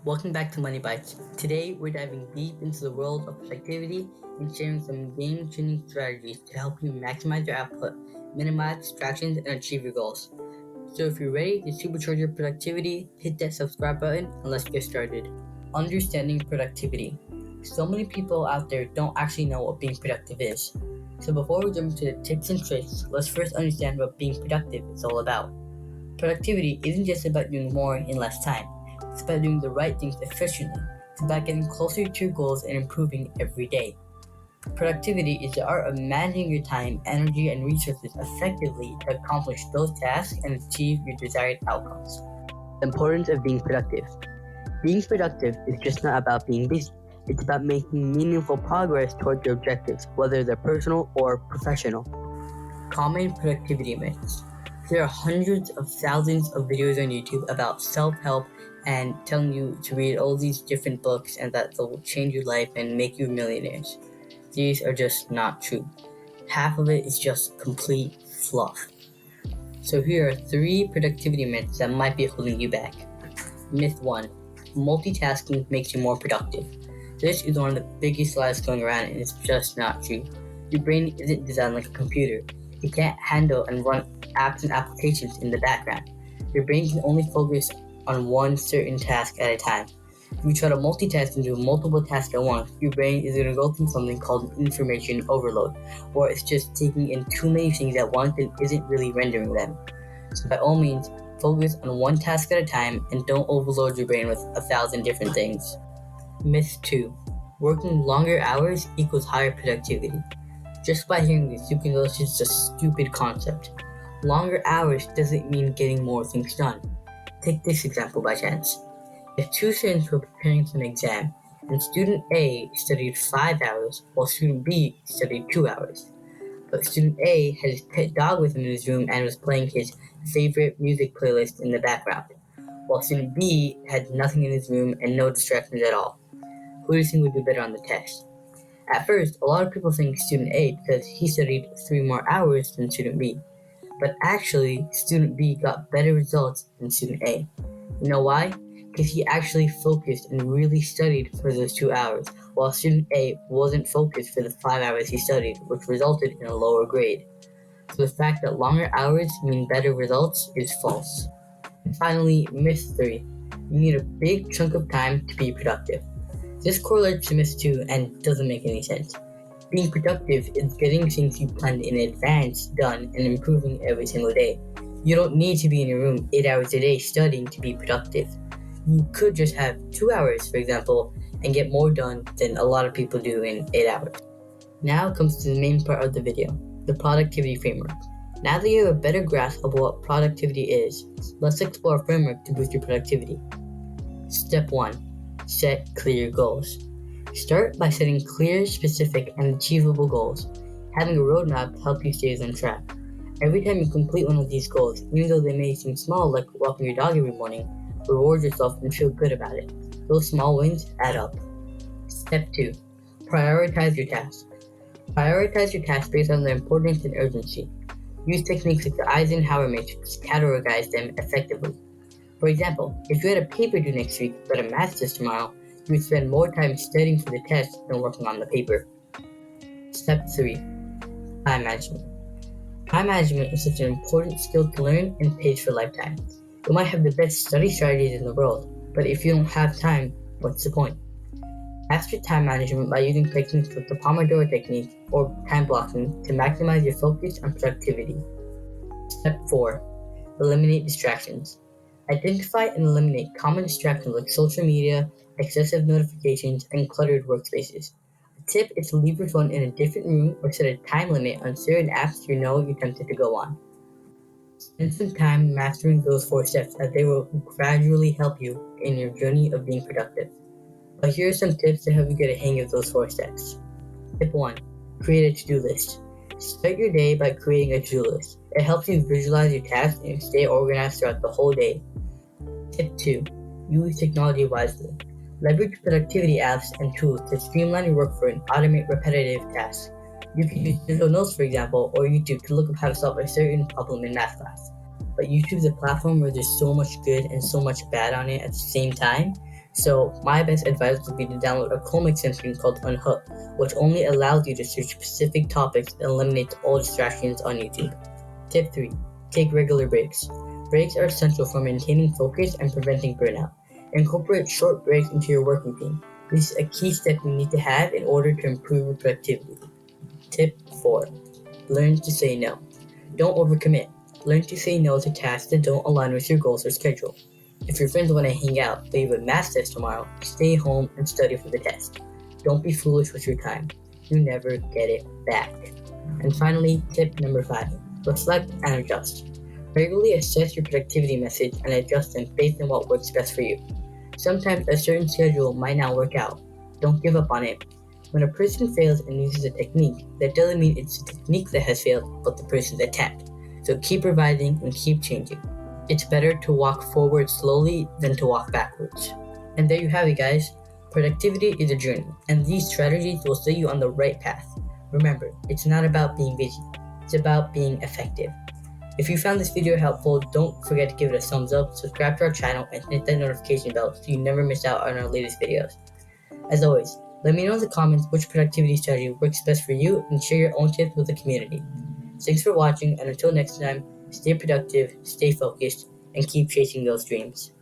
Welcome back to Money Bites. Today, we're diving deep into the world of productivity and sharing some game-changing strategies to help you maximize your output, minimize distractions, and achieve your goals. So if you're ready to supercharge your productivity, hit that subscribe button and let's get started. Understanding productivity. So many people out there don't actually know what being productive is. So before we jump into the tips and tricks, let's first understand what being productive is all about. Productivity isn't just about doing more in less time. It's about doing the right things efficiently. It's about getting closer to your goals and improving every day. Productivity is the art of managing your time, energy, and resources effectively to accomplish those tasks and achieve your desired outcomes. The importance of being productive. Being productive is just not about being busy. It's about making meaningful progress towards your objectives, whether they're personal or professional. Common productivity myths. There are hundreds of thousands of videos on YouTube about self-help and telling you to read all these different books and that they'll change your life and make you millionaires. These are just not true. Half of it is just complete fluff. So here are 3 productivity myths that might be holding you back. Myth 1. Multitasking makes you more productive. This is one of the biggest lies going around and it's just not true. Your brain isn't designed like a computer. It can't handle and run apps and applications in the background. Your brain can only focus on one certain task at a time. If you try to multitask and do multiple tasks at once, your brain is going to go through something called information overload, or it's just taking in too many things at once and isn't really rendering them. So by all means, focus on one task at a time and don't overload your brain with 1,000 different things. Myth 2. Working longer hours equals higher productivity. Just by hearing this, you can know this is a stupid concept. Longer hours doesn't mean getting more things done. Take this example by chance. If 2 students were preparing for an exam, and student A studied 5 hours while student B studied 2 hours. But student A had his pet dog with him in his room and was playing his favorite music playlist in the background, while student B had nothing in his room and no distractions at all. Who do you think would do better on the test? At first, a lot of people think student A because he studied 3 more hours than student B. But actually, student B got better results than student A. You know why? Because he actually focused and really studied for those 2 hours, while student A wasn't focused for the 5 hours he studied, which resulted in a lower grade. So the fact that longer hours mean better results is false. And finally, myth 3. You need a big chunk of time to be productive. This correlates to myth 2 and doesn't make any sense. Being productive is getting things you planned in advance done and improving every single day. You don't need to be in your room 8 hours a day studying to be productive. You could just have 2 hours, for example, and get more done than a lot of people do in 8 hours. Now comes to the main part of the video, the productivity framework. Now that you have a better grasp of what productivity is, let's explore a framework to boost your productivity. Step 1. Set clear goals. Start by setting clear, specific, and achievable goals. Having a roadmap helps you stay on track. Every time you complete one of these goals, even though they may seem small, like walking your dog every morning, reward yourself and feel good about it. Those small wins add up. Step 2. Prioritize your tasks. Prioritize your tasks based on their importance and urgency. Use techniques like the Eisenhower matrix to categorize them effectively. For example, if you had a paper due next week but a math test tomorrow, you would spend more time studying for the test than working on the paper. Step 3. Time management. Time management is such an important skill to learn and pays for a lifetime. You might have the best study strategies in the world, but if you don't have time, what's the point? Master time management by using techniques like the Pomodoro technique or time blocking to maximize your focus and productivity. Step 4. Eliminate distractions. Identify and eliminate common distractions like social media, excessive notifications, and cluttered workspaces. A tip is to leave your phone in a different room or set a time limit on certain apps you know you're tempted to go on. Spend some time mastering those 4 steps as they will gradually help you in your journey of being productive. But here are some tips to help you get a hang of those 4 steps. Tip 1. Create a to-do list. Start your day by creating a to-do list. It helps you visualize your tasks and stay organized throughout the whole day. Tip 2. Use technology wisely. Leverage productivity apps and tools to streamline your workflow and automate repetitive tasks. You can use digital notes, for example, or YouTube to look up how to solve a certain problem in math class. But YouTube is a platform where there's so much good and so much bad on it at the same time, So my best advice would be to download a Chrome extension called Unhook, which only allows you to search specific topics and eliminates all distractions on YouTube. Tip 3. Take regular breaks. Breaks are essential for maintaining focus and preventing burnout. Incorporate short breaks into your work routine. This is a key step you need to have in order to improve your productivity. Tip 4. Learn to say no. Don't overcommit. Learn to say no to tasks that don't align with your goals or schedule. If your friends want to hang out but you have a math test tomorrow, stay home and study for the test. Don't be foolish with your time. You never get it back. And finally, tip number 5. Reflect and adjust. Regularly assess your productivity message and adjust them based on what works best for you. Sometimes a certain schedule might not work out. Don't give up on it. When a person fails and uses a technique, that doesn't mean it's the technique that has failed, but the person's attempt. So keep revising and keep changing. It's better to walk forward slowly than to walk backwards. And there you have it, guys. Productivity is a journey, and these strategies will set you on the right path. Remember, it's not about being busy, it's about being effective. If you found this video helpful, don't forget to give it a thumbs up, subscribe to our channel, and hit that notification bell so you never miss out on our latest videos. As always, let me know in the comments which productivity strategy works best for you and share your own tips with the community. Thanks for watching, and until next time, stay productive, stay focused, and keep chasing those dreams.